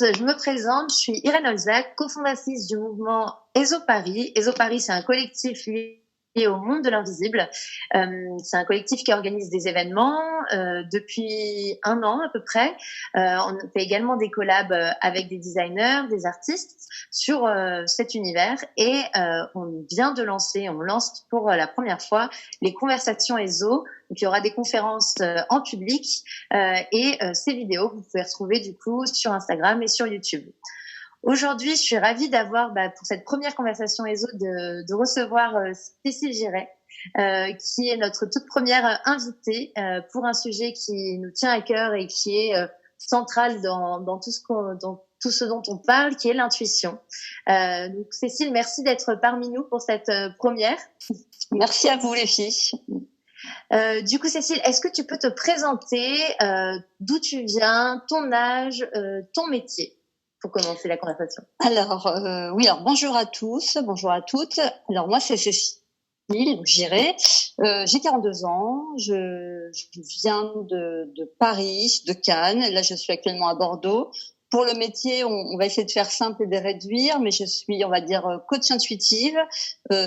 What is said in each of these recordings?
je me présente, je suis Irène Olzac, cofondatrice du mouvement ESO Paris. ESO Paris, c'est un collectif lié au monde de l'invisible. C'est un collectif qui organise des événements depuis 1 an à peu près. On fait également des collabs avec des designers, des artistes sur cet univers et on lance pour la première fois les conversations ESO. Donc, il y aura des conférences en public et ces vidéos que vous pouvez retrouver du coup sur Instagram et sur YouTube. Aujourd'hui, je suis ravie d'avoir, pour cette première conversation ESO, de recevoir Cécile Girey, qui est notre toute première invitée pour un sujet qui nous tient à cœur et qui est central dans tout ce dont on parle, qui est l'intuition. Donc Cécile, merci d'être parmi nous pour cette première. Merci à vous les filles. Du coup, Cécile, est-ce que tu peux te présenter d'où tu viens, ton âge, ton métier, pour commencer la conversation? Alors, bonjour à tous, bonjour à toutes. Alors, moi, c'est Cécile Girey. J'ai 42 ans. Je viens de Paris, de Cannes. Là, je suis actuellement à Bordeaux. Pour le métier, on va essayer de faire simple et de réduire, mais je suis, on va dire, coach intuitive,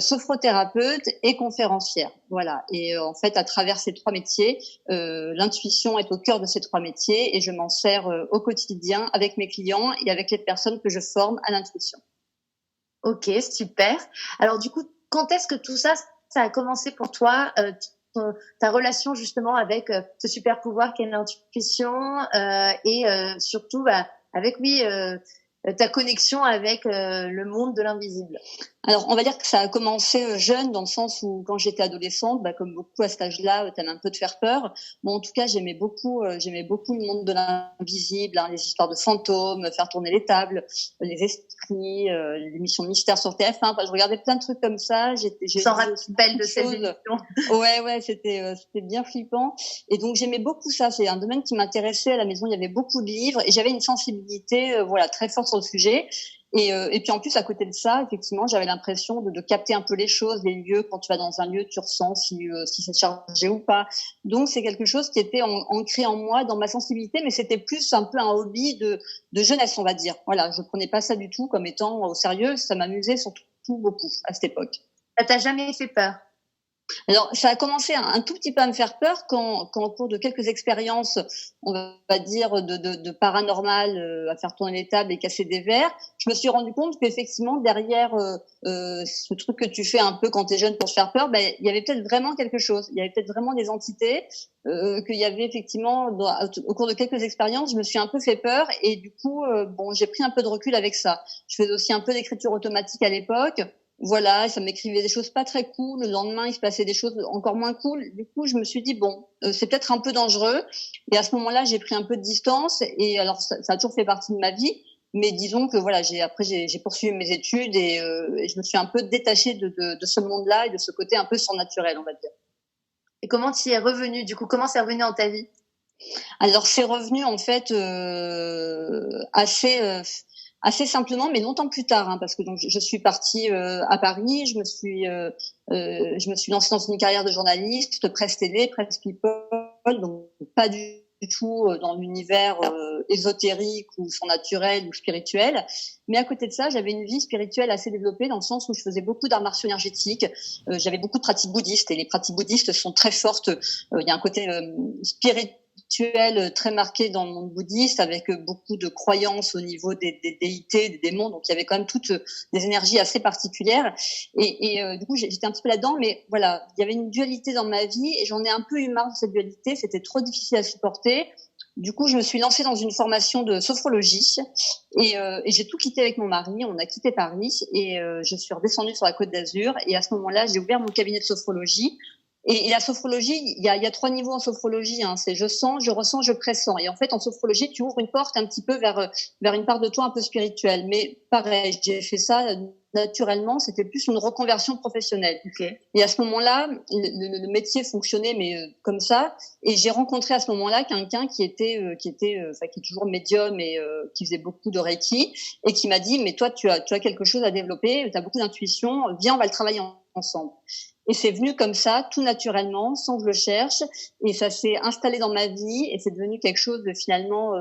sophrothérapeute et conférencière. Voilà. Et en fait, à travers ces 3 métiers, l'intuition est au cœur de ces 3 métiers et je m'en sers au quotidien avec mes clients et avec les personnes que je forme à l'intuition. Ok, super. Alors du coup, quand est-ce que tout ça a commencé pour toi, ta relation justement avec ce super pouvoir qu'est l'intuition et surtout avec ta connexion avec le monde de l'invisible? Alors, on va dire que ça a commencé jeune, dans le sens où quand j'étais adolescente, comme beaucoup à cet âge-là, t'aimes un peu te faire peur. Bon, en tout cas, j'aimais beaucoup le monde de l'invisible, les histoires de fantômes, faire tourner les tables, les esprits, les émissions de mystère sur TF1. Enfin, je regardais plein de trucs comme ça. Je m'en rappelle de ces émissions. Ouais, c'était bien flippant. Et donc, j'aimais beaucoup ça. C'est un domaine qui m'intéressait. À la maison, il y avait beaucoup de livres et j'avais une sensibilité, très forte sur le sujet. Et puis en plus, à côté de ça, effectivement, j'avais l'impression de capter un peu les choses, les lieux. Quand tu vas dans un lieu, tu ressens si c'est chargé ou pas. Donc c'est quelque chose qui était ancré en moi, dans ma sensibilité, mais c'était plus un peu un hobby de jeunesse, on va dire. Voilà, je prenais pas ça du tout comme étant au sérieux. Ça m'amusait surtout beaucoup à cette époque. Ça t'a jamais fait peur? Alors, ça a commencé un tout petit peu à me faire peur quand au cours de quelques expériences, on va dire, de paranormal, à faire tourner les tables et casser des verres, je me suis rendu compte qu'effectivement, derrière ce truc que tu fais un peu quand t'es jeune pour te faire peur, il y avait peut-être vraiment quelque chose. Il y avait peut-être vraiment des entités, qu'il y avait effectivement, au cours de quelques expériences, je me suis un peu fait peur et du coup, j'ai pris un peu de recul avec ça. Je faisais aussi un peu d'écriture automatique à l'époque. Voilà, ça m'écrivait des choses pas très cool. Le lendemain, il se passait des choses encore moins cool. Du coup, je me suis dit c'est peut-être un peu dangereux. Et à ce moment-là, j'ai pris un peu de distance. Et alors, ça a toujours fait partie de ma vie. Mais disons que voilà, j'ai poursuivi mes études et je me suis un peu détachée de ce monde-là et de ce côté un peu surnaturel, on va dire. Et comment tu y es revenue? Du coup, comment c'est revenu dans ta vie? Alors, c'est revenu en fait assez simplement, mais longtemps plus tard, parce que donc je suis partie à Paris, je me suis lancée dans une carrière de journaliste, presse télé, presse people, donc pas du tout dans l'univers ésotérique ou surnaturel ou spirituel. Mais à côté de ça, j'avais une vie spirituelle assez développée dans le sens où je faisais beaucoup d'arts martiaux énergétiques. J'avais beaucoup de pratiques bouddhistes et les pratiques bouddhistes sont très fortes. Il y a un côté spirituel très marqué dans le monde bouddhiste, avec beaucoup de croyances au niveau des déités, des démons. Donc il y avait quand même toutes des énergies assez particulières. Et du coup, j'étais un petit peu là-dedans, mais voilà, il y avait une dualité dans ma vie et j'en ai un peu eu marre de cette dualité. C'était trop difficile à supporter. Du coup, je me suis lancée dans une formation de sophrologie et j'ai tout quitté avec mon mari. On a quitté Paris et je suis redescendue sur la Côte d'Azur. Et à ce moment-là, j'ai ouvert mon cabinet de sophrologie. Et la sophrologie, il y a 3 niveaux en sophrologie. C'est je sens, je ressens, je pressens. Et en fait, en sophrologie, tu ouvres une porte un petit peu vers une part de toi un peu spirituelle. Mais pareil, j'ai fait ça naturellement. C'était plus une reconversion professionnelle. Okay. Et à ce moment-là, le métier fonctionnait, mais comme ça. Et j'ai rencontré à ce moment-là quelqu'un qui est toujours médium et qui faisait beaucoup de Reiki et qui m'a dit, mais toi, tu as quelque chose à développer, tu as beaucoup d'intuition. Viens, on va le travailler ensemble. Et c'est venu comme ça, tout naturellement, sans que je le cherche. Et ça s'est installé dans ma vie et c'est devenu quelque chose de finalement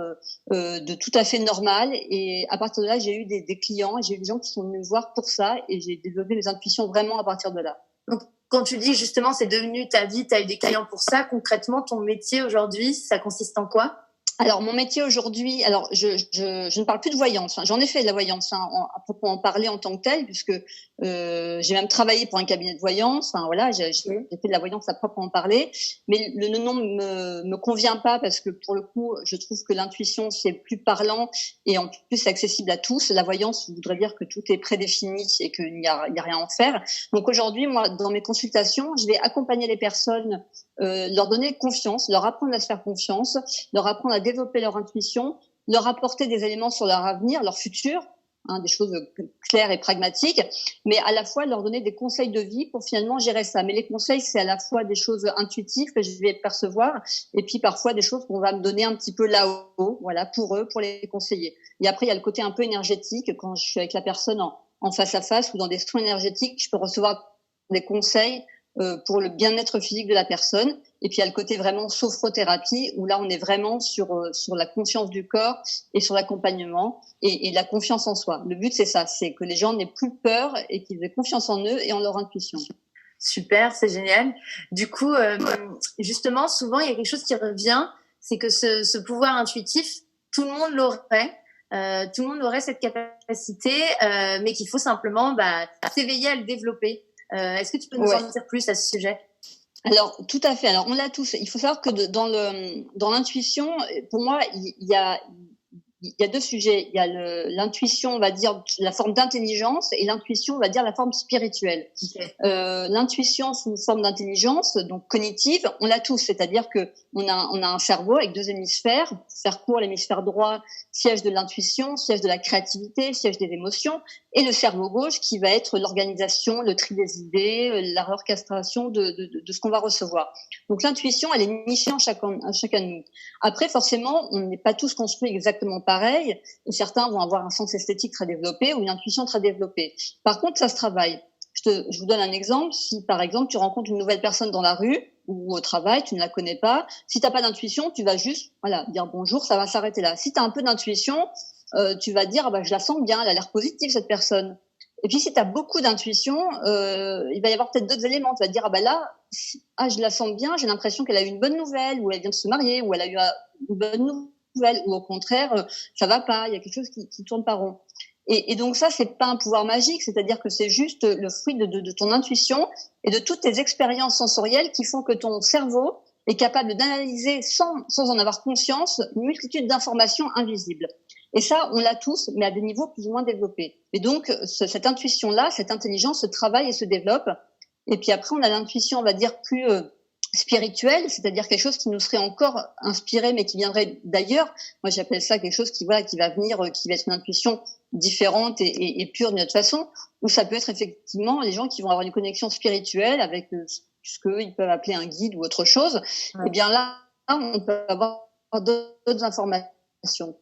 de tout à fait normal. Et à partir de là, j'ai eu des clients, j'ai eu des gens qui sont venus me voir pour ça et j'ai développé mes intuitions vraiment à partir de là. Donc, quand tu dis justement c'est devenu ta vie, tu as eu des clients pour ça, concrètement, ton métier aujourd'hui, ça consiste en quoi ? Alors, mon métier aujourd'hui, alors je ne parle plus de voyance. J'en ai fait de la voyance, à proprement parler en tant que telle, puisque j'ai même travaillé pour un cabinet de voyance. Enfin voilà, j'ai fait de la voyance à proprement parler. Mais le nom me convient pas parce que pour le coup, je trouve que l'intuition c'est plus parlant et en plus c'est accessible à tous. La voyance voudrait dire que tout est prédéfini et qu'il n'y a rien à en faire. Donc aujourd'hui, moi, dans mes consultations, je vais accompagner les personnes, leur donner confiance, leur apprendre à se faire confiance, leur apprendre à développer leur intuition, leur apporter des éléments sur leur avenir, leur futur, des choses claires et pragmatiques, mais à la fois leur donner des conseils de vie pour finalement gérer ça. Mais les conseils, c'est à la fois des choses intuitives que je vais percevoir et puis parfois des choses qu'on va me donner un petit peu là-haut, voilà, pour eux, pour les conseiller. Et après, il y a le côté un peu énergétique. Quand je suis avec la personne en face à face ou dans des soins énergétiques, je peux recevoir des conseils pour le bien-être physique de la personne. Et puis il y a le côté vraiment sophrothérapie où là on est vraiment sur la conscience du corps et sur l'accompagnement et la confiance en soi. Le but c'est ça, c'est que les gens n'aient plus peur et qu'ils aient confiance en eux et en leur intuition. Super, c'est génial. Du coup, justement, souvent il y a quelque chose qui revient, c'est que ce pouvoir intuitif, tout le monde l'aurait. Tout le monde aurait cette capacité, mais qu'il faut simplement s'éveiller à le développer. Est-ce que tu peux nous en dire plus à ce sujet ? Alors, tout à fait. Alors, on l'a tous. Il faut savoir que dans l'intuition, pour moi, il y a deux sujets. Il y a l'intuition, on va dire, la forme d'intelligence et l'intuition, on va dire, la forme spirituelle. Okay. L'intuition sous forme d'intelligence, donc cognitive, on l'a tous. C'est-à-dire que on a un cerveau avec deux hémisphères. Faire court, l'hémisphère droit, siège de l'intuition, siège de la créativité, siège des émotions, et le cerveau gauche qui va être l'organisation, le tri des idées, la orchestration de ce qu'on va recevoir. Donc l'intuition, elle est nichée en chacun de nous. Après, forcément, on n'est pas tous construits exactement pareil. Et certains vont avoir un sens esthétique très développé ou une intuition très développée. Par contre, ça se travaille. Je vous donne un exemple. Si, par exemple, tu rencontres une nouvelle personne dans la rue ou au travail, tu ne la connais pas, si tu n'as pas d'intuition, tu vas juste dire bonjour, ça va s'arrêter là. Si tu as un peu d'intuition, tu vas dire je la sens bien, elle a l'air positive cette personne. Et puis si tu as beaucoup d'intuition, il va y avoir peut-être d'autres éléments. Tu vas te dire je la sens bien, j'ai l'impression qu'elle a eu une bonne nouvelle, ou elle vient de se marier, ou elle a eu une bonne nouvelle, ou au contraire ça va pas, il y a quelque chose qui tourne pas rond. Et donc ça, c'est pas un pouvoir magique, c'est-à-dire que c'est juste le fruit de ton intuition et de toutes tes expériences sensorielles qui font que ton cerveau est capable d'analyser sans en avoir conscience une multitude d'informations invisibles. Et ça, on l'a tous, mais à des niveaux plus ou moins développés. Et donc, cette intuition-là, cette intelligence se travaille et se développe. Et puis après, on a l'intuition, on va dire, plus spirituelle, c'est-à-dire quelque chose qui nous serait encore inspiré, mais qui viendrait d'ailleurs. Moi, j'appelle ça quelque chose qui va venir, qui va être une intuition différente et pure d'une autre façon. Ou ça peut être effectivement les gens qui vont avoir une connexion spirituelle avec ce qu'ils peuvent appeler un guide ou autre chose. Ouais. Et bien là, on peut avoir d'autres informations.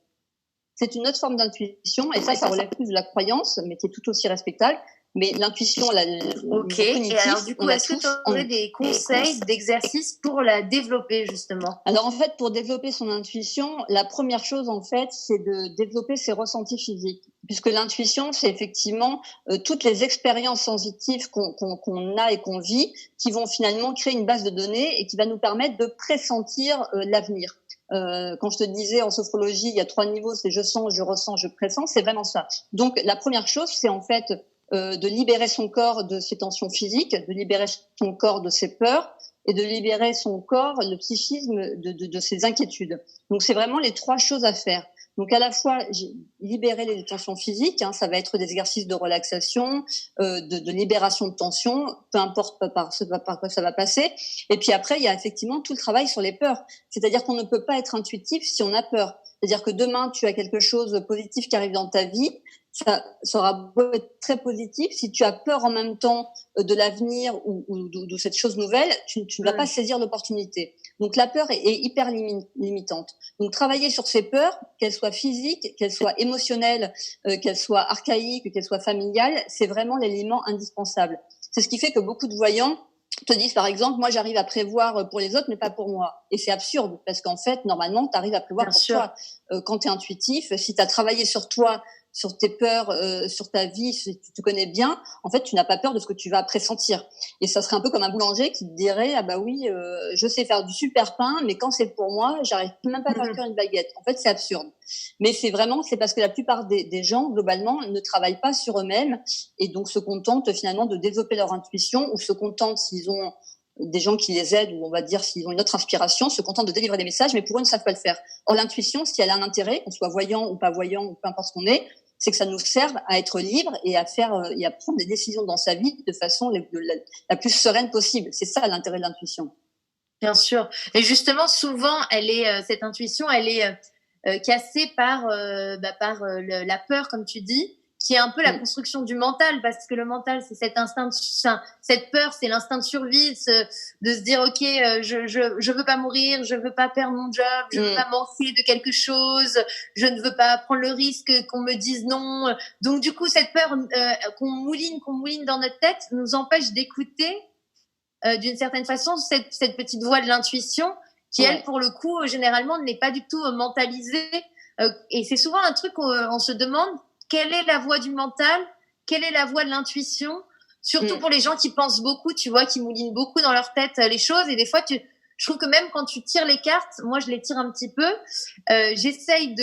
C'est une autre forme d'intuition, et ça relève plus de la croyance, mais qui est tout aussi respectable. Mais l'intuition, ok. Et alors, du coup, est-ce que tu aurais des conseils d'exercices pour la développer, justement ? Alors, en fait, pour développer son intuition, la première chose, en fait, c'est de développer ses ressentis physiques. Puisque l'intuition, c'est effectivement toutes les expériences sensitives qu'on a et qu'on vit, qui vont finalement créer une base de données et qui va nous permettre de pressentir l'avenir. Quand je te disais en sophrologie, il y a 3 niveaux, c'est je sens, je ressens, je pressens, c'est vraiment ça. Donc, la première chose, c'est en fait de libérer son corps de ses tensions physiques, de libérer son corps de ses peurs et de libérer son corps, le psychisme, de ses inquiétudes. Donc, c'est vraiment les 3 choses à faire. Donc, à la fois, libérer les tensions physiques, ça va être des exercices de relaxation, de libération de tension, peu importe par quoi ça va passer. Et puis après, il y a effectivement tout le travail sur les peurs. C'est-à-dire qu'on ne peut pas être intuitif si on a peur. C'est-à-dire que demain, tu as quelque chose de positif qui arrive dans ta vie, ça sera beau être très positif. Si tu as peur en même temps de l'avenir ou de cette chose nouvelle, tu ne vas pas saisir l'opportunité. Donc la peur est hyper limitante. Donc travailler sur ces peurs, qu'elles soient physiques, qu'elles soient émotionnelles, qu'elles soient archaïques, qu'elles soient familiales, c'est vraiment l'élément indispensable. C'est ce qui fait que beaucoup de voyants te disent, par exemple, moi, j'arrive à prévoir pour les autres, mais pas pour moi. Et c'est absurde, parce qu'en fait, normalement, tu arrives à prévoir Bien pour sûr. toi. Quand tu es intuitif, si tu as travaillé sur toi, sur tes peurs, sur ta vie, si tu te connais bien, en fait, tu n'as pas peur de ce que tu vas pressentir. Et ça serait un peu comme un boulanger qui te dirait, ah bah oui, je sais faire du super pain, mais quand c'est pour moi, j'arrive même pas à faire cuire une baguette. En fait, c'est absurde. Mais c'est parce que la plupart des gens, globalement, ne travaillent pas sur eux-mêmes et donc se contentent finalement de développer leur intuition ou se contentent s'ils ont des gens qui les aident ou on va dire s'ils ont une autre inspiration, se contentent de délivrer des messages, mais pour eux, ils ne savent pas le faire. Or, l'intuition, si elle a un intérêt, qu'on soit voyant ou pas voyant ou peu importe ce qu'on est, c'est que ça nous serve à être libre et à et à prendre des décisions dans sa vie de façon la plus sereine possible. C'est ça l'intérêt de l'intuition. Bien sûr. Et justement, souvent, cette intuition, elle est cassée par la peur, comme tu dis, qui est un peu la construction du mental, parce que le mental, c'est cet instinct, cette peur, c'est l'instinct de survie, de se dire, ok, je veux pas mourir, je veux pas perdre mon job, je veux pas manquer de quelque chose, je ne veux pas prendre le risque qu'on me dise non. Donc du coup, cette peur qu'on mouline dans notre tête, nous empêche d'écouter d'une certaine façon cette petite voix de l'intuition qui, elle, pour le coup, généralement, n'est pas du tout mentalisée. Et c'est souvent un truc où on se demande quelle est la voix du mental, quelle est la voix de l'intuition, surtout pour les gens qui pensent beaucoup, tu vois, qui moulinent beaucoup dans leur tête les choses. Et des fois, je trouve que même quand tu tires les cartes, moi, je les tire un petit peu, j'essaye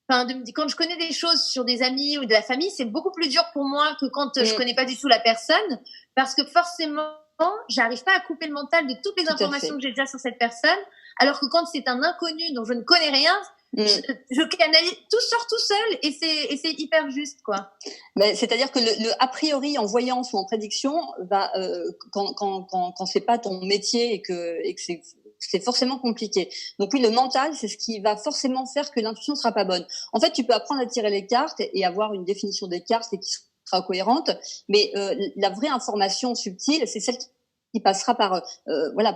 quand je connais des choses sur des amis ou de la famille, c'est beaucoup plus dur pour moi que quand je connais pas du tout la personne, parce que forcément, j'arrive pas à couper le mental de toutes les informations que j'ai déjà sur cette personne, alors que quand c'est un inconnu dont je ne connais rien, je canalise, tout sort tout seul et c'est hyper juste, quoi. Mais c'est-à-dire que le a priori en voyance ou en prédiction va quand c'est pas ton métier et que c'est forcément compliqué. Donc oui, le mental, c'est ce qui va forcément faire que l'intuition sera pas bonne. En fait, tu peux apprendre à tirer les cartes et avoir une définition des cartes et qui sera cohérente, mais la vraie information subtile, c'est celle qui passera par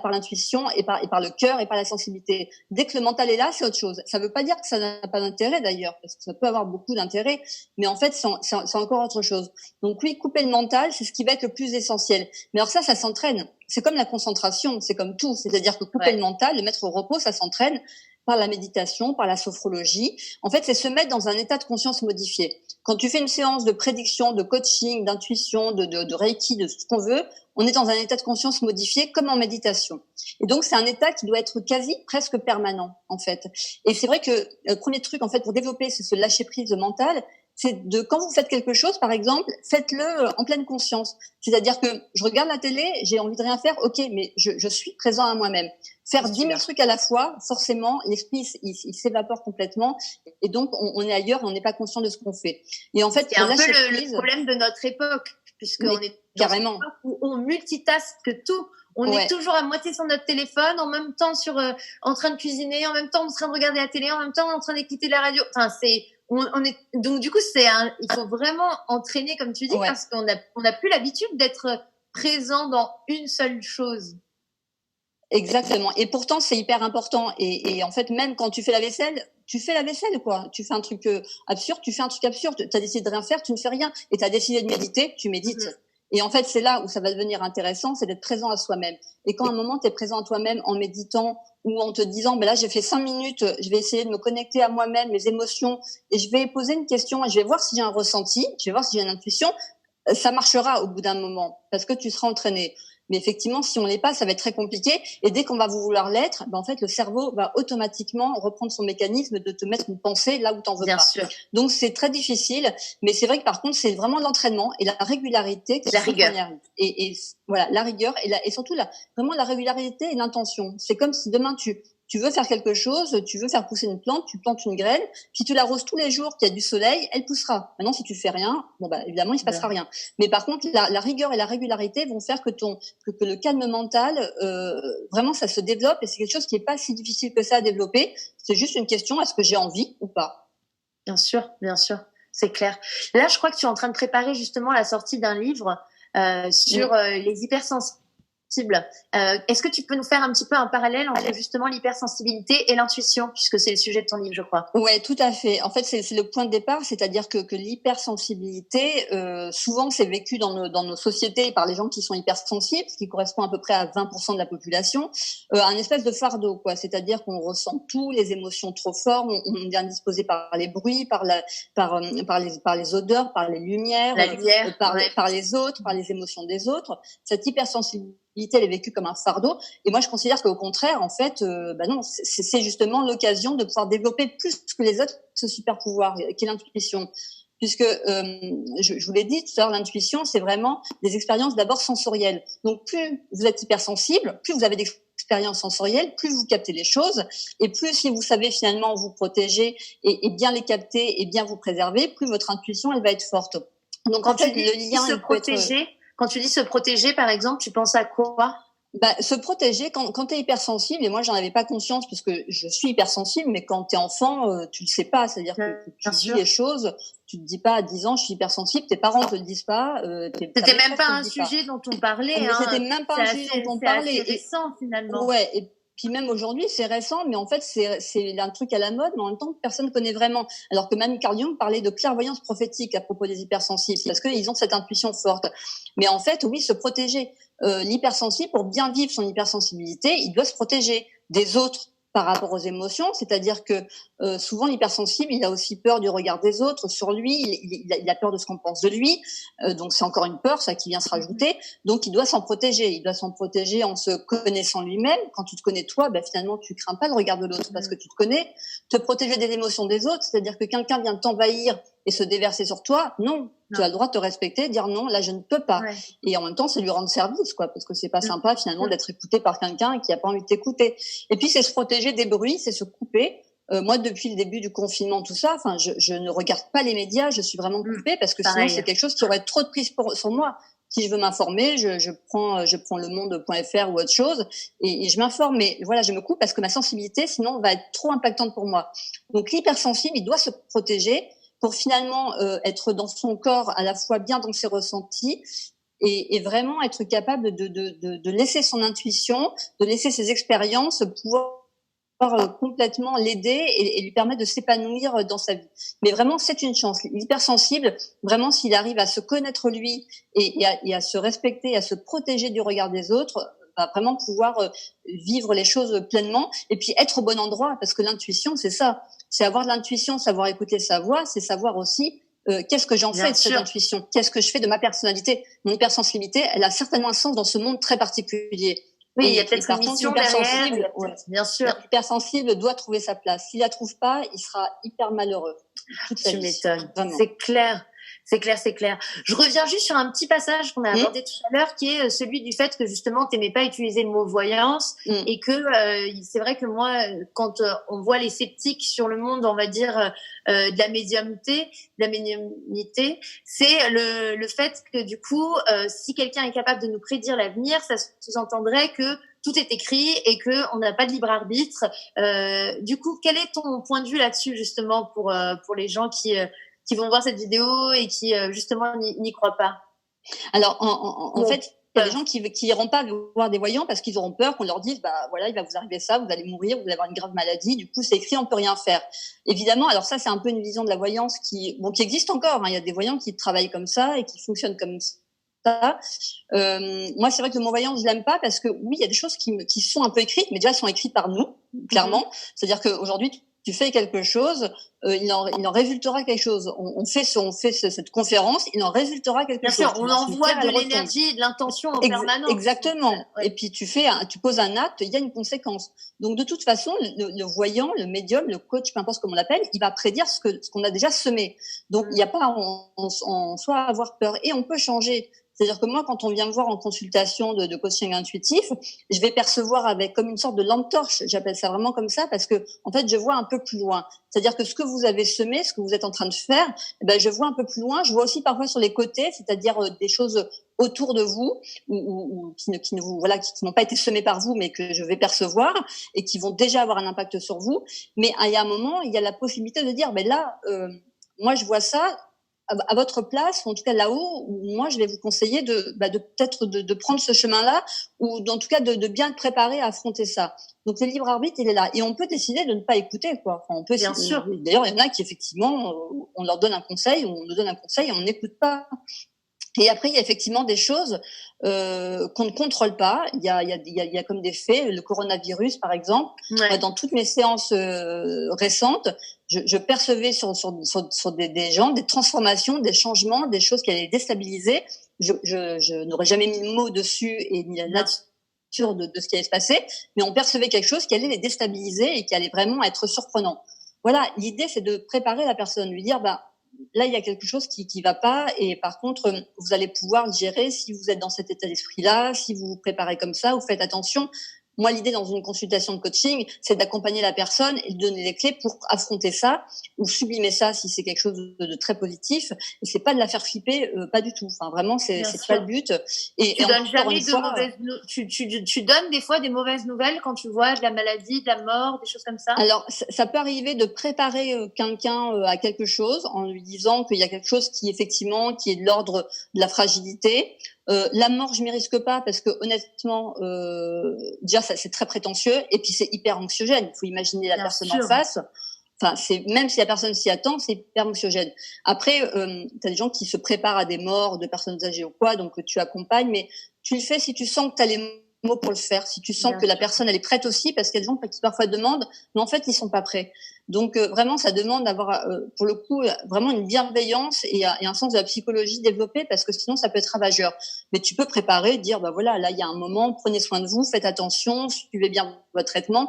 par l'intuition et par le cœur et par la sensibilité. Dès que le mental est là, c'est autre chose. Ça veut pas dire que ça n'a pas d'intérêt d'ailleurs, parce que ça peut avoir beaucoup d'intérêt, mais en fait c'est encore autre chose. Donc oui, couper le mental, c'est ce qui va être le plus essentiel. Mais alors ça s'entraîne. C'est comme la concentration, c'est comme tout. C'est-à-dire que couper le mental, le mettre au repos, ça s'entraîne par la méditation, par la sophrologie. En fait, c'est se mettre dans un état de conscience modifié. Quand tu fais une séance de prédiction, de coaching, d'intuition, de reiki, de ce qu'on veut, on est dans un état de conscience modifié comme en méditation. Et donc, c'est un état qui doit être quasi presque permanent, en fait. Et c'est vrai que le premier truc, en fait, pour développer ce lâcher-prise mental, c'est quand vous faites quelque chose, par exemple, faites-le en pleine conscience. C'est-à-dire que je regarde la télé, j'ai envie de rien faire, ok, mais je suis présent à moi-même. Faire 10 000 trucs à la fois, forcément, l'esprit, il s'évapore complètement. Et donc, on est ailleurs et on n'est pas conscient de ce qu'on fait. Et en fait, c'est un peu le problème de notre époque, puisqu'on est dans une époque où on multitaske tout. On est toujours à moitié sur notre téléphone, en même temps en train de cuisiner, en même temps en train de regarder la télé, en même temps en train d'écouter la radio. Enfin, donc du coup, il faut vraiment entraîner, comme tu dis, parce qu'on a plus l'habitude d'être présent dans une seule chose. Exactement. Et pourtant, c'est hyper important. Et en fait, même quand tu fais la vaisselle, quoi. Tu fais un truc absurde, tu fais un truc absurde. Tu as décidé de rien faire, tu ne fais rien. Et tu as décidé de méditer, tu médites. Et en fait, c'est là où ça va devenir intéressant, c'est d'être présent à soi-même. Et quand à un moment, tu es présent à toi-même en méditant ou en te disant, ben là, j'ai fait 5 minutes, je vais essayer de me connecter à moi-même, mes émotions, et je vais poser une question et je vais voir si j'ai un ressenti, je vais voir si j'ai une intuition, ça marchera au bout d'un moment parce que tu seras entraîné. Mais effectivement, si on l'est pas, ça va être très compliqué. Et dès qu'on va vouloir l'être, en fait, le cerveau va automatiquement reprendre son mécanisme de te mettre une pensée là où t'en veux Bien pas. sûr. Donc, c'est très difficile. Mais c'est vrai que par contre, c'est vraiment l'entraînement et la régularité qui la rigueur. Et voilà, la rigueur et surtout vraiment la régularité et l'intention. C'est comme si demain tu veux faire quelque chose, tu veux faire pousser une plante, tu plantes une graine. Si tu l'arroses tous les jours, qu'il y a du soleil, elle poussera. Maintenant, si tu fais rien, évidemment, il se passera rien. Mais par contre, la rigueur et la régularité vont faire que le calme mental, vraiment, ça se développe et c'est quelque chose qui est pas si difficile que ça à développer. C'est juste une question, est-ce que j'ai envie ou pas? Bien sûr, c'est clair. Là, je crois que tu es en train de préparer justement la sortie d'un livre sur les hypersensibles. Est-ce que tu peux nous faire un petit peu un parallèle entre justement l'hypersensibilité et l'intuition, puisque c'est le sujet de ton livre, je crois? Ouais, tout à fait. En fait, c'est le point de départ, c'est-à-dire que l'hypersensibilité, souvent, c'est vécu dans nos sociétés par les gens qui sont hypersensibles, ce qui correspond à peu près à 20% de la population, un espèce de fardeau, quoi. C'est-à-dire qu'on ressent tout, les émotions trop fortes, on est indisposé par les bruits, par les odeurs, par les lumières, La lumière, par les autres, par les émotions des autres. Cette hypersensibilité, elle est vécue comme un fardeau. Et moi, je considère qu'au contraire, en fait, non, c'est justement l'occasion de pouvoir développer plus que les autres ce super pouvoir qui est l'intuition. Puisque, je vous l'ai dit tout à l'heure, l'intuition, c'est vraiment des expériences d'abord sensorielles. Donc, plus vous êtes hypersensible, plus vous avez d'expériences sensorielles, plus vous captez les choses, et plus si vous savez finalement vous protéger et bien les capter et bien vous préserver, plus votre intuition, elle va être forte. Donc, en fait, le lien, il peut être... Quand tu dis se protéger, par exemple, tu penses à quoi? Se protéger quand tu es hypersensible, et moi j'en avais pas conscience parce que je suis hypersensible, mais quand tu es enfant, tu le sais pas, c'est-à-dire que tu dis les choses, tu te dis pas à 10 ans je suis hypersensible, tes parents te le disent pas. C'était même pas un sujet dont on parlait. Mais c'était même pas un sujet dont on parlait. C'est récent finalement. Ouais, et puis même aujourd'hui c'est récent, mais en fait c'est un truc à la mode, mais en même temps personne connaît vraiment. Alors que même Carl Jung parlait de clairvoyance prophétique à propos des hypersensibles, parce qu'ils ont cette intuition forte. Mais en fait, oui, se protéger. L'hypersensible, pour bien vivre son hypersensibilité, il doit se protéger des autres par rapport aux émotions, c'est-à-dire que souvent l'hypersensible, il a aussi peur du regard des autres sur lui, il a peur de ce qu'on pense de lui, donc c'est encore une peur, ça qui vient se rajouter, donc il doit s'en protéger en se connaissant lui-même. Quand tu te connais toi, finalement tu crains pas le regard de l'autre parce que tu te connais. Te protéger des émotions des autres, c'est-à-dire que quelqu'un vient t'envahir et se déverser sur toi, non. Tu as le droit de te respecter, dire non, là je ne peux pas. Ouais. Et en même temps, c'est lui rendre service, quoi, parce que c'est pas sympa finalement d'être écouté par quelqu'un qui a pas envie de t'écouter. Et puis c'est se protéger des bruits, c'est se couper. Moi, depuis le début du confinement, tout ça, enfin, je ne regarde pas les médias, je suis vraiment coupée parce que sinon c'est quelque chose qui aurait trop de prise sur moi. Si je veux m'informer, je prends lemonde.fr ou autre chose et je m'informe. Mais voilà, je me coupe parce que ma sensibilité, sinon, va être trop impactante pour moi. Donc l'hypersensible, il doit se protéger pour finalement être dans son corps à la fois bien dans ses ressentis et vraiment être capable de laisser son intuition, de laisser ses expériences pouvoir complètement l'aider et lui permettre de s'épanouir dans sa vie. Mais vraiment, c'est une chance. L'hypersensible, vraiment, s'il arrive à se connaître lui et à se respecter, à se protéger du regard des autres, va vraiment pouvoir vivre les choses pleinement et puis être au bon endroit, parce que l'intuition, c'est ça. C'est avoir de l'intuition, savoir écouter sa voix, c'est savoir aussi qu'est-ce que j'en fais de cette intuition, qu'est-ce que je fais de ma personnalité. Mon hypersensibilité, elle a certainement un sens dans ce monde très particulier. Oui, il y a peut-être une mission derrière. Bien sûr. L'hypersensible doit trouver sa place. S'il la trouve pas, il sera hyper malheureux. Tu m'étonnes. C'est clair. C'est clair, c'est clair. Je reviens juste sur un petit passage qu'on a abordé tout à l'heure, qui est celui du fait que justement, tu n'aimais pas utiliser le mot voyance et que c'est vrai que moi, quand on voit les sceptiques sur le monde, on va dire de la médiumnité, c'est le fait que du coup, si quelqu'un est capable de nous prédire l'avenir, ça sous-entendrait que tout est écrit et que on n'a pas de libre arbitre. Du coup, quel est ton point de vue là-dessus justement pour les gens qui vont voir cette vidéo et qui justement n'y croient pas? Alors en fait, il y a des gens qui iront pas voir des voyants parce qu'ils auront peur qu'on leur dise voilà, il va vous arriver ça, vous allez mourir, vous allez avoir une grave maladie, du coup c'est écrit, on peut rien faire. Évidemment, alors ça c'est un peu une vision de la voyance qui existe encore, hein. Il y a des voyants qui travaillent comme ça et qui fonctionnent comme ça. Moi c'est vrai que le mot voyance je l'aime pas parce que oui, il y a des choses qui sont un peu écrites, mais déjà elles sont écrites par nous, clairement. C'est-à-dire qu'aujourd'hui tu fais quelque chose, il en résultera quelque chose. On fait cette conférence, il en résultera quelque chose. Bien sûr, on envoie de l'énergie et de l'intention en permanence. Exactement. Ouais. Et puis tu poses un acte, il y a une conséquence. Donc de toute façon, le voyant, le médium, le coach, peu importe comment on l'appelle, il va prédire ce qu'on a déjà semé. Donc il n'y a pas en soi à avoir peur. Et on peut changer. C'est-à-dire que moi, quand on vient me voir en consultation de coaching intuitif, je vais percevoir avec comme une sorte de lampe torche. J'appelle ça vraiment comme ça parce que, en fait, je vois un peu plus loin. C'est-à-dire que ce que vous avez semé, ce que vous êtes en train de faire, je vois un peu plus loin. Je vois aussi parfois sur les côtés, c'est-à-dire des choses autour de vous ou qui n'ont pas été semées par vous, mais que je vais percevoir et qui vont déjà avoir un impact sur vous. Mais il y a un moment, il y a la possibilité de dire, là, moi, je vois ça. à votre place, ou en tout cas là-haut, moi, je vais vous conseiller de peut-être de prendre ce chemin-là, ou en tout cas de bien te préparer à affronter ça. Donc le libre arbitre, il est là, et on peut décider de ne pas écouter, quoi. Enfin, on peut. Bien sûr. D'ailleurs, il y en a qui effectivement, on leur donne un conseil, on nous donne un conseil, et on n'écoute pas. Et après, il y a effectivement des choses qu'on ne contrôle pas. Il y a comme des faits, le coronavirus, par exemple. Ouais. Dans toutes mes séances récentes, je percevais sur des gens des transformations, des changements, des choses qui allaient déstabiliser. Je n'aurais jamais mis le mot dessus et ni la nature de ce qui allait se passer, mais on percevait quelque chose qui allait les déstabiliser et qui allait vraiment être surprenant. Voilà, l'idée, c'est de préparer la personne, lui dire, là, il y a quelque chose qui va pas, et par contre, vous allez pouvoir le gérer si vous êtes dans cet état d'esprit-là, si vous vous préparez comme ça, vous faites attention. Moi, l'idée dans une consultation de coaching, c'est d'accompagner la personne et de donner les clés pour affronter ça ou sublimer ça si c'est quelque chose de très positif. Et c'est pas de la faire flipper, pas du tout. Enfin, vraiment, c'est pas le but. Et tu donnes jamais de mauvaises tu donnes des fois des mauvaises nouvelles quand tu vois de la maladie, de la mort, des choses comme ça? Alors, ça peut arriver de préparer quelqu'un à quelque chose en lui disant qu'il y a quelque chose qui effectivement qui est de l'ordre de la fragilité. La mort, je m'y risque pas parce que honnêtement, déjà c'est très prétentieux et puis c'est hyper anxiogène. Il faut imaginer la personne en face. Enfin, même si la personne s'y attend, c'est hyper anxiogène. Après, t'as des gens qui se préparent à des morts de personnes âgées ou quoi, donc tu accompagnes, mais tu le fais si tu sens que t'as les mots pour le faire, si tu sens que la personne elle est prête aussi, parce qu'il y a des gens qui parfois demandent, mais en fait ils sont pas prêts. Donc vraiment, ça demande d'avoir pour le coup vraiment une bienveillance et un sens de la psychologie développé, parce que sinon ça peut être ravageur. Mais tu peux préparer, dire voilà, là il y a un moment, prenez soin de vous, faites attention, suivez bien votre traitement.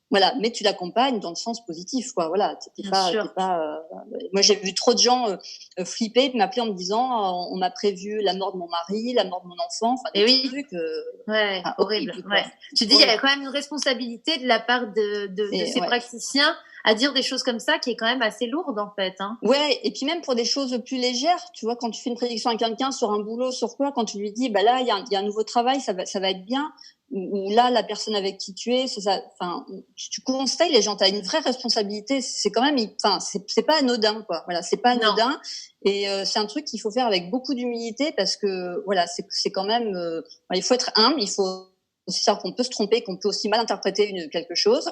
Voilà, mais tu l'accompagnes dans le sens positif, quoi. Voilà, t'es pas. Moi, j'ai vu trop de gens flipper, m'appeler en me disant, on m'a prévu la mort de mon mari, la mort de mon enfant. Enfin, des trucs. Ouais, horrible. Ouais. Tu dis, il y a quand même une responsabilité de la part de ces praticiens à dire des choses comme ça, qui est quand même assez lourde en fait. Hein. Ouais, et puis même pour des choses plus légères, tu vois, quand tu fais une prédiction à quelqu'un sur un boulot, sur quoi, quand tu lui dis, là, il y a un nouveau travail, ça va être bien. Ou là, la personne avec qui tu es, c'est ça. Enfin, tu conseilles les gens. T'as une vraie responsabilité. C'est quand même, enfin, c'est pas anodin, quoi. Voilà, c'est pas anodin. Non. Et c'est un truc qu'il faut faire avec beaucoup d'humilité, parce que voilà, c'est quand même. Il faut être humble. Il faut aussi savoir qu'on peut se tromper, qu'on peut aussi mal interpréter quelque chose.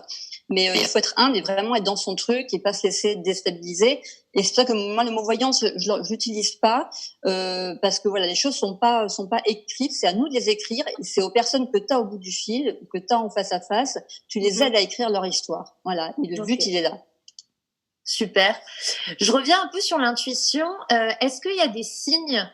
Mais il faut être humble et vraiment être dans son truc et pas se laisser déstabiliser. Et c'est pour ça que moi, le mot voyance, je l'utilise pas, parce que voilà, les choses sont pas écrites. C'est à nous de les écrire. Et c'est aux personnes que tu as au bout du fil, que tu as en face à face, tu les aides à écrire leur histoire. Voilà. Et le but, il est là. Super. Je reviens un peu sur l'intuition. Est-ce qu'il y a des signes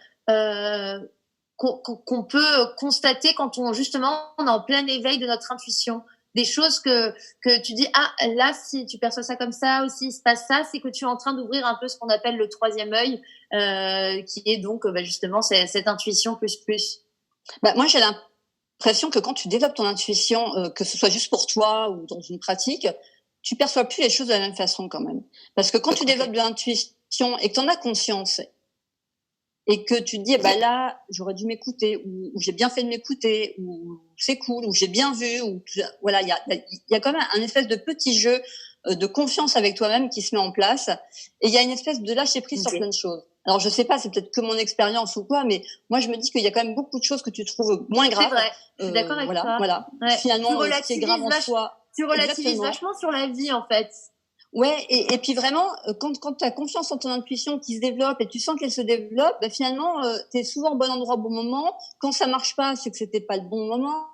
qu'on peut constater quand on est en plein éveil de notre intuition? Des choses que tu dis, là, si tu perçois ça comme ça, ou s'il se passe ça, c'est que tu es en train d'ouvrir un peu ce qu'on appelle le troisième œil, qui est donc justement cette intuition plus. Moi, j'ai l'impression que quand tu développes ton intuition, que ce soit juste pour toi ou dans une pratique, tu perçois plus les choses de la même façon quand même. Parce que quand tu développes de l'intuition et que tu en as conscience, et que tu te dis, là, j'aurais dû m'écouter, ou j'ai bien fait de m'écouter, ou c'est cool, ou j'ai bien vu, ou voilà, il y a quand même un espèce de petit jeu de confiance avec toi-même qui se met en place, et il y a une espèce de lâcher prise sur plein de choses. Alors je sais pas, c'est peut-être que mon expérience ou quoi, mais moi je me dis qu'il y a quand même beaucoup de choses que tu trouves moins graves. C'est vrai, je suis d'accord avec toi. Voilà. Ouais. Finalement, ce qui est grave en soi. Tu relativises vachement sur la vie en fait. Ouais, et puis vraiment, quand tu as confiance en ton intuition qui se développe et tu sens qu'elle se développe, finalement, tu es souvent au bon endroit au bon moment. Quand ça marche pas, c'est que c'était pas le bon moment.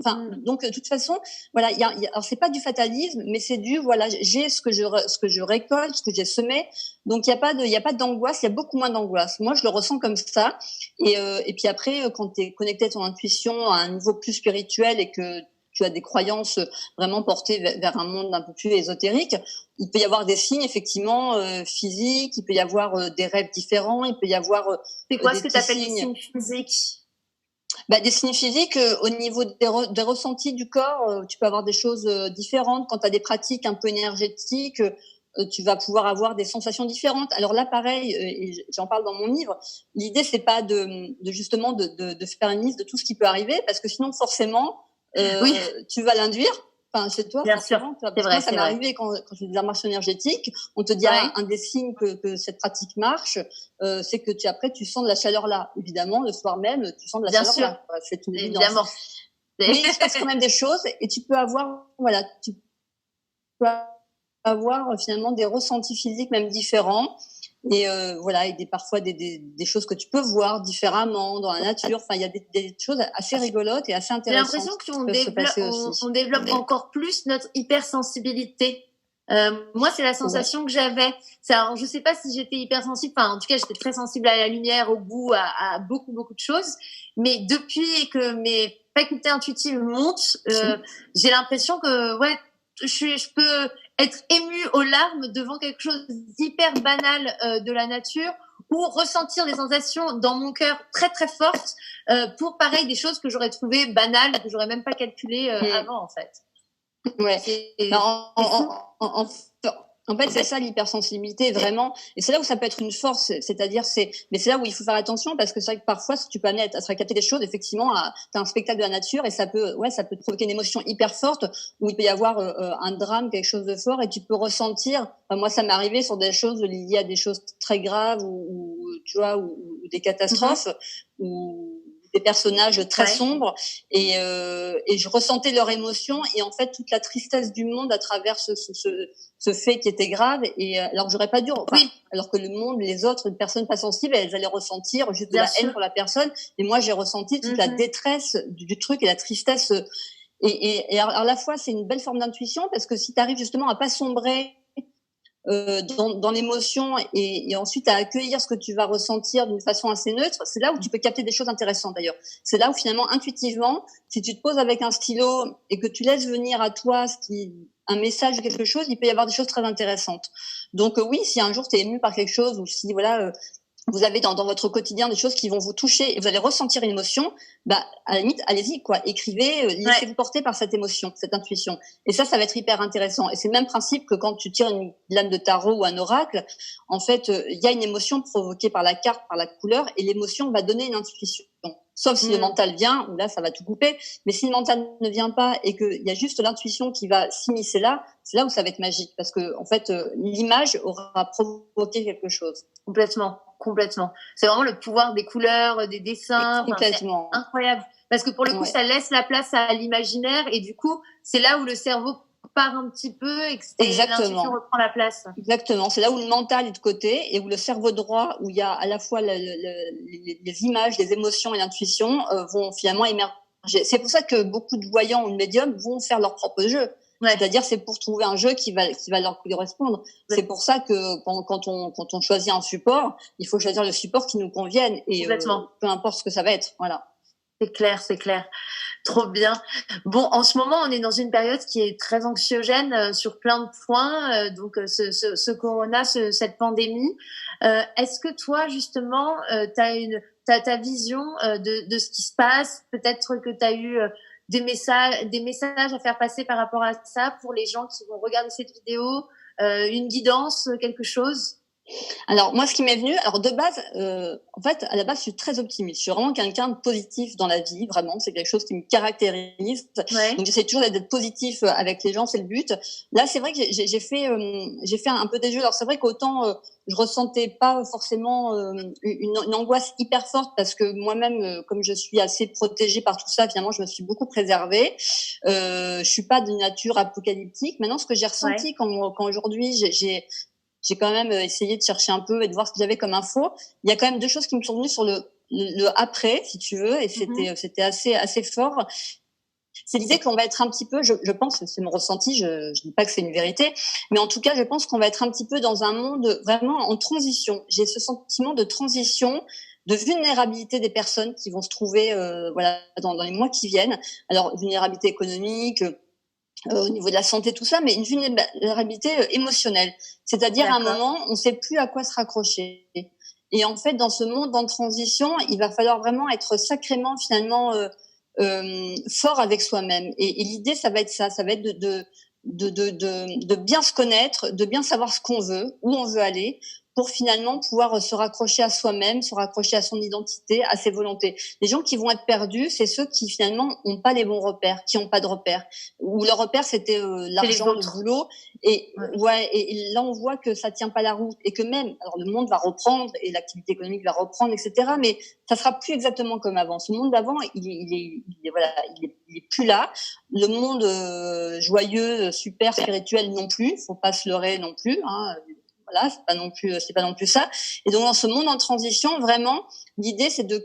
Enfin, donc de toute façon, voilà, alors c'est pas du fatalisme, mais c'est j'ai ce que je récolte, ce que j'ai semé. Donc il y a pas d'angoisse, il y a beaucoup moins d'angoisse. Moi, je le ressens comme ça. Et puis après, quand tu es connecté à ton intuition à un niveau plus spirituel et que tu as des croyances vraiment portées vers un monde un peu plus ésotérique, il peut y avoir des signes effectivement physiques, il peut y avoir des rêves différents, il peut y avoir c'est quoi ce que tu appelles des signes physiques? Des signes physiques, au niveau des ressentis du corps, tu peux avoir des choses différentes. Quand tu as des pratiques un peu énergétiques, tu vas pouvoir avoir des sensations différentes. Alors là, pareil, et j'en parle dans mon livre, l'idée c'est pas justement de faire une liste de tout ce qui peut arriver, parce que sinon forcément tu vas l'induire. enfin, chez toi, Bien sûr, forcément. c'est vrai, Moi, ça m'est arrivé quand je fais des marches énergétiques. On te dit, un des signes que cette pratique marche, c'est que après, tu sens de la chaleur là. Évidemment, le soir même, tu sens de la bien chaleur sûr. là. C'est une évidence. Évidemment. Mais il se passe quand même des choses et tu peux avoir, tu peux avoir finalement des ressentis physiques même différents. Et et parfois des choses que tu peux voir différemment dans la nature. Enfin, il y a des choses assez rigolotes et assez intéressantes. J'ai l'impression qu'on développe encore plus notre hypersensibilité. Moi, c'est la sensation que j'avais. Alors, je sais pas si j'étais hypersensible. Enfin, en tout cas, j'étais très sensible à la lumière, au goût, à beaucoup, beaucoup de choses. Mais depuis que mes facultés intuitives montent, j'ai l'impression que, je peux être émue aux larmes devant quelque chose d'hyper banal de la nature, ou ressentir des sensations dans mon cœur très très fortes pour pareil des choses que j'aurais trouvées banales, que j'aurais même pas calculées avant en fait. Ouais. En fait, c'est ça l'hypersensibilité vraiment, et c'est là où ça peut être une force, c'est-à-dire mais c'est là où il faut faire attention parce que c'est vrai que parfois, si tu peux amener à se capter des choses, effectivement, t'as un spectacle de la nature et ça peut te provoquer une émotion hyper forte où il peut y avoir un drame, quelque chose de fort et tu peux ressentir. Enfin, moi, ça m'est arrivé sur des choses liées à des choses très graves ou tu vois, ou des catastrophes ou des personnages très sombres et je ressentais leur émotion et en fait toute la tristesse du monde à travers ce fait qui était grave et alors j'aurais pas dû alors que le monde, les autres personnes pas sensibles, elles allaient ressentir juste de la haine pour la personne et moi j'ai ressenti toute la détresse du truc et la tristesse et à la fois c'est une belle forme d'intuition parce que si tu arrives justement à pas sombrer dans l'émotion et ensuite à accueillir ce que tu vas ressentir d'une façon assez neutre, c'est là où tu peux capter des choses intéressantes d'ailleurs. C'est là où finalement intuitivement, si tu te poses avec un stylo et que tu laisses venir à toi un message ou quelque chose, il peut y avoir des choses très intéressantes. Donc oui, si un jour tu es ému par quelque chose ou si vous avez dans votre quotidien des choses qui vont vous toucher et vous allez ressentir une émotion, à la limite, allez-y, écrivez, laissez-vous porter par cette émotion, cette intuition. Et ça va être hyper intéressant. Et c'est le même principe que quand tu tires une lame de tarot ou un oracle. En fait, il y a une émotion provoquée par la carte, par la couleur, et l'émotion va donner une intuition. Sauf si le mental vient, où là, ça va tout couper. Mais si le mental ne vient pas et qu'il y a juste l'intuition qui va s'immiscer là, c'est là où ça va être magique. Parce que, en fait, l'image aura provoqué quelque chose. Complètement. C'est vraiment le pouvoir des couleurs, des dessins. Complètement. C'est incroyable. Parce que pour le coup, ça laisse la place à l'imaginaire et du coup, c'est là où le cerveau part un petit peu et que l'intuition reprend la place. Exactement. C'est là où le mental est de côté et où le cerveau droit, où il y a à la fois les images, les émotions et l'intuition vont finalement émerger. C'est pour ça que beaucoup de voyants ou de médiums vont faire leur propre jeu. C'est-à-dire, c'est pour trouver un jeu qui va leur correspondre. C'est pour ça que quand on choisit un support, il faut choisir le support qui nous convienne et peu importe ce que ça va être. Voilà. C'est clair. Trop bien. Bon, en ce moment, on est dans une période qui est très anxiogène sur plein de points. Donc, ce corona, cette pandémie. Est-ce que toi, justement, t'as ta vision de ce qui se passe? Peut-être que t'as eu des messages à faire passer par rapport à ça pour les gens qui vont regarder cette vidéo, une guidance, quelque chose? Alors moi, ce qui m'est venu, alors de base, en fait, à la base, je suis très optimiste. Je suis vraiment quelqu'un de positif dans la vie, vraiment. C'est quelque chose qui me caractérise. Donc j'essaie toujours d'être positif avec les gens, c'est le but. Là, c'est vrai que j'ai fait un peu des jeux. Alors c'est vrai qu'autant je ressentais pas forcément une angoisse hyper forte parce que moi-même, comme je suis assez protégée par tout ça, finalement, je me suis beaucoup préservée. Je suis pas de nature apocalyptique. Maintenant, ce que j'ai ressenti quand aujourd'hui j'ai quand même essayé de chercher un peu et de voir ce que j'avais comme info. Il y a quand même deux choses qui me sont venues sur le après, si tu veux, et c'était assez fort. C'est l'idée qu'on va être un petit peu, je pense, c'est mon ressenti, je dis pas que c'est une vérité, mais en tout cas, je pense qu'on va être un petit peu dans un monde vraiment en transition. J'ai ce sentiment de transition, de vulnérabilité des personnes qui vont se trouver dans les mois qui viennent. Alors, vulnérabilité économique, au niveau de la santé, tout ça, mais une vulnérabilité émotionnelle. C'est-à-dire, à un moment, on ne sait plus à quoi se raccrocher. Et en fait, dans ce monde en transition, il va falloir vraiment être sacrément, finalement, fort avec soi-même. Et l'idée, ça va être de bien se connaître, de bien savoir ce qu'on veut, où on veut aller, pour finalement pouvoir se raccrocher à soi-même, se raccrocher à son identité, à ses volontés. Les gens qui vont être perdus, c'est ceux qui finalement ont pas les bons repères, qui ont pas de repères. Où leur repère c'était l'argent, le boulot, et et là on voit que ça tient pas la route et que même, alors le monde va reprendre et l'activité économique va reprendre, etc. Mais ça sera plus exactement comme avant. Ce monde d'avant, il est plus là. Le monde joyeux, super spirituel non plus. Faut pas se leurrer non plus. Hein. Voilà, c'est pas non plus ça. Et donc dans ce monde en transition, vraiment, l'idée c'est de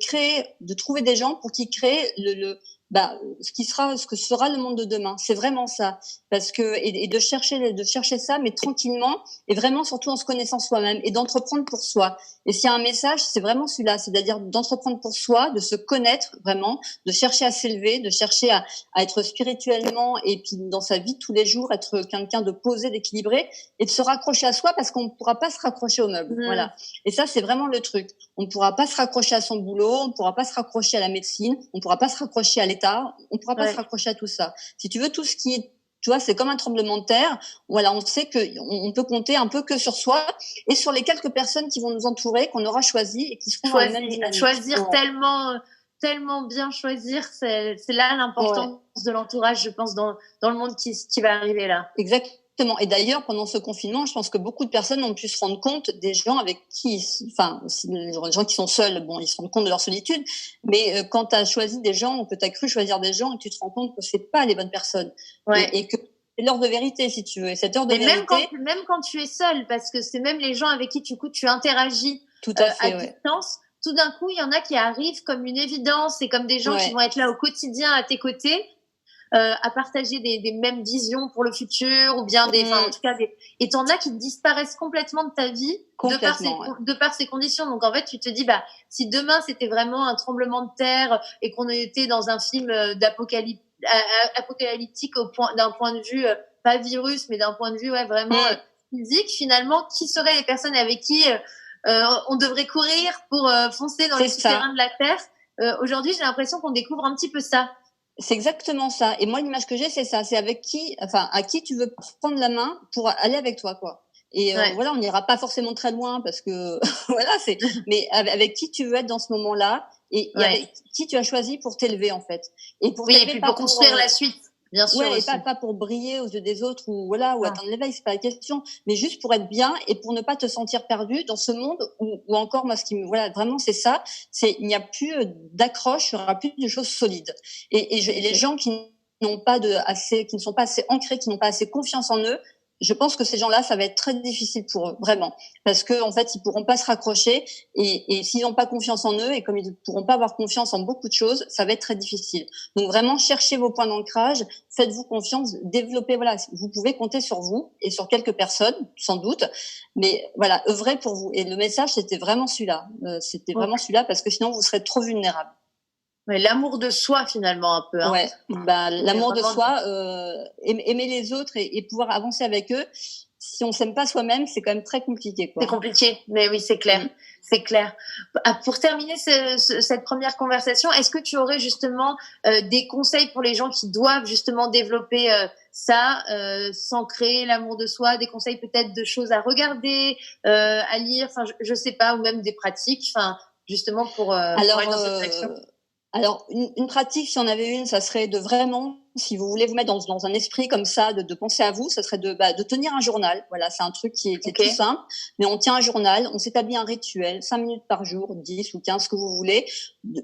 trouver des gens pour qui créent ce que sera le monde de demain. C'est vraiment ça, parce que et de chercher ça, mais tranquillement et vraiment surtout en se connaissant soi-même et d'entreprendre pour soi. Et s'il y a un message, c'est vraiment celui-là, c'est-à-dire d'entreprendre pour soi, de se connaître vraiment, de chercher à s'élever, de chercher à être spirituellement et puis dans sa vie de tous les jours être quelqu'un de posé, d'équilibré et de se raccrocher à soi parce qu'on ne pourra pas se raccrocher aux meubles. Voilà. Et ça, c'est vraiment le truc. On ne pourra pas se raccrocher à son boulot, on ne pourra pas se raccrocher à la médecine, on ne pourra pas se raccrocher à l'État, on ne pourra pas se raccrocher à tout ça. Si tu veux, tout ce qui est, tu vois, c'est comme un tremblement de terre. Voilà, on sait que on peut compter un peu que sur soi et sur les quelques personnes qui vont nous entourer, qu'on aura choisies et qui seront dans la même dynamique. Choisir tellement bien choisir, c'est là l'importance de l'entourage, je pense, dans le monde qui va arriver là. Exactement. Et d'ailleurs, pendant ce confinement, je pense que beaucoup de personnes ont pu se rendre compte des gens avec qui, enfin, les gens qui sont seuls, bon, ils se rendent compte de leur solitude, mais quand tu as choisi des gens ou que tu as cru choisir des gens et que tu te rends compte que c'est pas les bonnes personnes et que c'est l'heure de vérité, si tu veux. Et cette heure de vérité. Même quand tu es seul, parce que c'est même les gens avec qui tu interagis tout à fait, à distance. Tout d'un coup, il y en a qui arrivent comme une évidence et comme des gens qui vont être là au quotidien à tes côtés. À partager des mêmes visions pour le futur ou bien en tout cas et t'en as qui disparaissent complètement de ta vie de par ces conditions. Donc en fait tu te dis si demain c'était vraiment un tremblement de terre et qu'on était dans un film apocalyptique d'un point de vue pas virus mais d'un point de vue vraiment physique, finalement qui seraient les personnes avec qui on devrait courir pour foncer dans les souterrains de la terre. Aujourd'hui j'ai l'impression qu'on découvre un petit peu ça. C'est exactement ça. Et moi, l'image que j'ai, c'est ça. C'est à qui tu veux prendre la main pour aller avec toi, quoi. Et voilà, on n'ira pas forcément très loin parce que voilà, mais avec qui tu veux être dans ce moment-là et avec qui tu as choisi pour t'élever en fait. Et pour construire la suite. Bien sûr. Ouais, et pas pour briller aux yeux des autres ou atteindre l'éveil, c'est pas la question, mais juste pour être bien et pour ne pas te sentir perdu dans ce monde où encore moi vraiment c'est ça, il n'y a plus d'accroche, il n'y aura plus de choses solides. Et les gens qui ne sont pas assez ancrés, qui n'ont pas assez confiance en eux, je pense que ces gens-là, ça va être très difficile pour eux, vraiment, parce que en fait, ils pourront pas se raccrocher et s'ils n'ont pas confiance en eux et comme ils pourront pas avoir confiance en beaucoup de choses, ça va être très difficile. Donc vraiment, cherchez vos points d'ancrage, faites-vous confiance, développez. Voilà, vous pouvez compter sur vous et sur quelques personnes, sans doute, mais voilà, œuvrez pour vous. Et le message, c'était vraiment celui-là. Vraiment celui-là parce que sinon, vous serez trop vulnérable. L'amour de soi finalement un peu. L'amour de soi, aimer les autres et pouvoir avancer avec eux. Si on s'aime pas soi-même, c'est quand même très compliqué, quoi. C'est compliqué, mais oui, c'est clair. C'est clair. Pour terminer cette première conversation, est-ce que tu aurais justement des conseils pour les gens qui doivent justement développer ça, s'ancrer l'amour de soi, des conseils peut-être de choses à regarder, à lire, enfin je sais pas, ou même des pratiques, enfin justement pour aller dans cette direction. Alors, une pratique, si on avait une, ça serait de vraiment, si vous voulez vous mettre dans un esprit comme ça, de penser à vous, ça serait de tenir un journal. Voilà, c'est un truc qui est tout simple, mais on tient un journal, on s'établit un rituel, 5 minutes par jour, 10 ou 15, ce que vous voulez,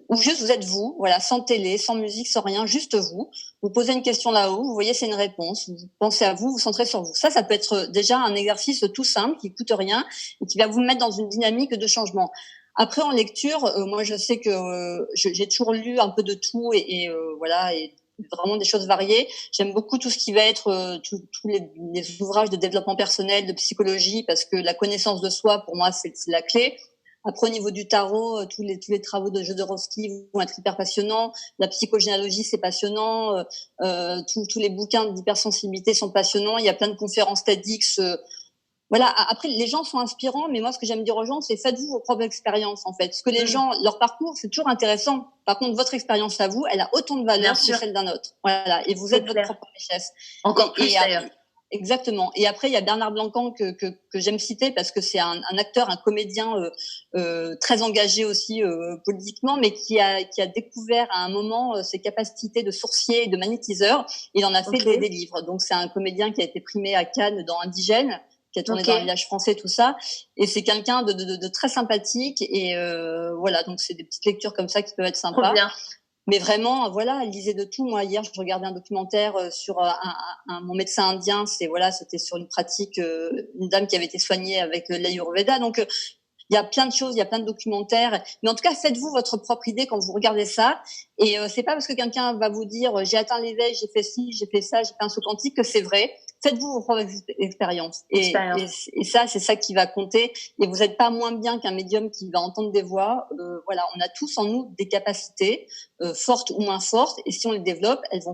ou juste vous êtes vous, voilà, sans télé, sans musique, sans rien, juste vous. Vous posez une question là-haut, vous voyez, c'est une réponse, vous pensez à vous, vous centrez sur vous. Ça peut être déjà un exercice tout simple, qui coûte rien et qui va vous mettre dans une dynamique de changement. Après, en lecture, moi, je sais que j'ai toujours lu un peu de tout et vraiment des choses variées. J'aime beaucoup tout ce qui va être tous les ouvrages de développement personnel, de psychologie, parce que la connaissance de soi, pour moi, c'est la clé. Après, au niveau du tarot, tous les travaux de Jodorowsky vont être hyper passionnants. La psychogénéalogie, c'est passionnant. Tous les bouquins d'hypersensibilité sont passionnants. Il y a plein de conférences TEDx. Voilà. Après, les gens sont inspirants, mais moi, ce que j'aime dire aux gens, c'est faites-vous vos propres expériences, en fait. Parce que les gens, leur parcours, c'est toujours intéressant. Par contre, votre expérience à vous, elle a autant de valeur que celle d'un autre. Voilà. Et vous êtes votre propre richesse. Encore plus, d'ailleurs. Exactement. Et après, il y a Bernard Blancan que j'aime citer parce que c'est un acteur, un comédien très engagé aussi politiquement, mais qui a découvert à un moment ses capacités de sourcier et de magnétiseur. Il en a fait des livres. Donc c'est un comédien qui a été primé à Cannes dans Indigène, qui a tourné dans un village français, tout ça. Et c'est quelqu'un de très sympathique. Et voilà, donc c'est des petites lectures comme ça qui peuvent être sympas. Trop bien. Mais vraiment, voilà, lisez de tout. Moi, hier, je regardais un documentaire sur mon médecin indien. C'était sur une pratique, une dame qui avait été soignée avec l'Ayurveda. Donc, il y a plein de choses, il y a plein de documentaires. Mais en tout cas, faites-vous votre propre idée quand vous regardez ça. Et c'est pas parce que quelqu'un va vous dire j'ai atteint l'éveil, j'ai fait ci, j'ai fait ça, j'ai fait un saut quantique que c'est vrai. Faites-vous vos propres expériences. Et ça, c'est ça qui va compter. Et vous n'êtes pas moins bien qu'un médium qui va entendre des voix. Voilà, on a tous en nous des capacités fortes ou moins fortes. Et si on les développe, elles vont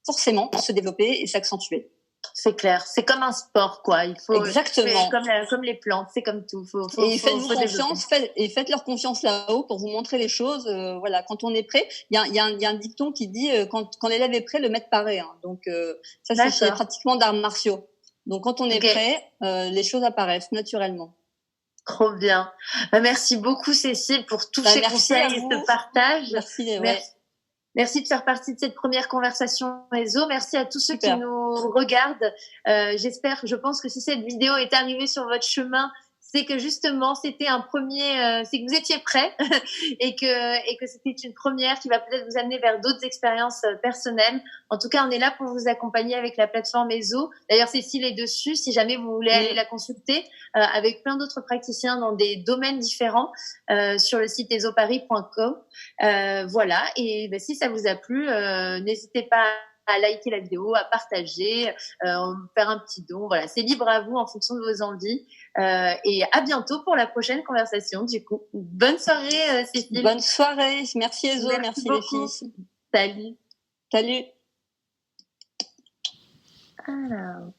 forcément se développer et s'accentuer. C'est clair, c'est comme un sport, quoi. Il faut exactement comme les plantes, c'est comme tout. Et faites-vous confiance, faites leur confiance là-haut pour vous montrer les choses. Voilà, quand on est prêt, il y a un dicton qui dit quand l'élève est prêt, le maître paraît. Hein. Donc ça c'est pratiquement d'arts martiaux. Donc quand on est prêt, les choses apparaissent naturellement. Trop bien. Merci beaucoup Cécile pour tous ces conseils et ce partage. Merci de faire partie de cette première conversation réseau. Merci à tous ceux qui nous regardent. Je pense que si cette vidéo est arrivée sur votre chemin, c'est que justement c'était un premier, c'est que vous étiez prêts et que c'était une première qui va peut-être vous amener vers d'autres expériences personnelles. En tout cas, on est là pour vous accompagner avec la plateforme ESO. D'ailleurs, Cécile est dessus si jamais vous voulez aller la consulter avec plein d'autres praticiens dans des domaines différents sur le site esoparis.com. Voilà. Et si ça vous a plu, n'hésitez pas à liker la vidéo, à partager, faire un petit don. Voilà, c'est libre à vous en fonction de vos envies. Et à bientôt pour la prochaine conversation. Du coup, bonne soirée, Cécile. Bonne soirée. Merci Ezo, merci les filles. Salut. Salut. Alors.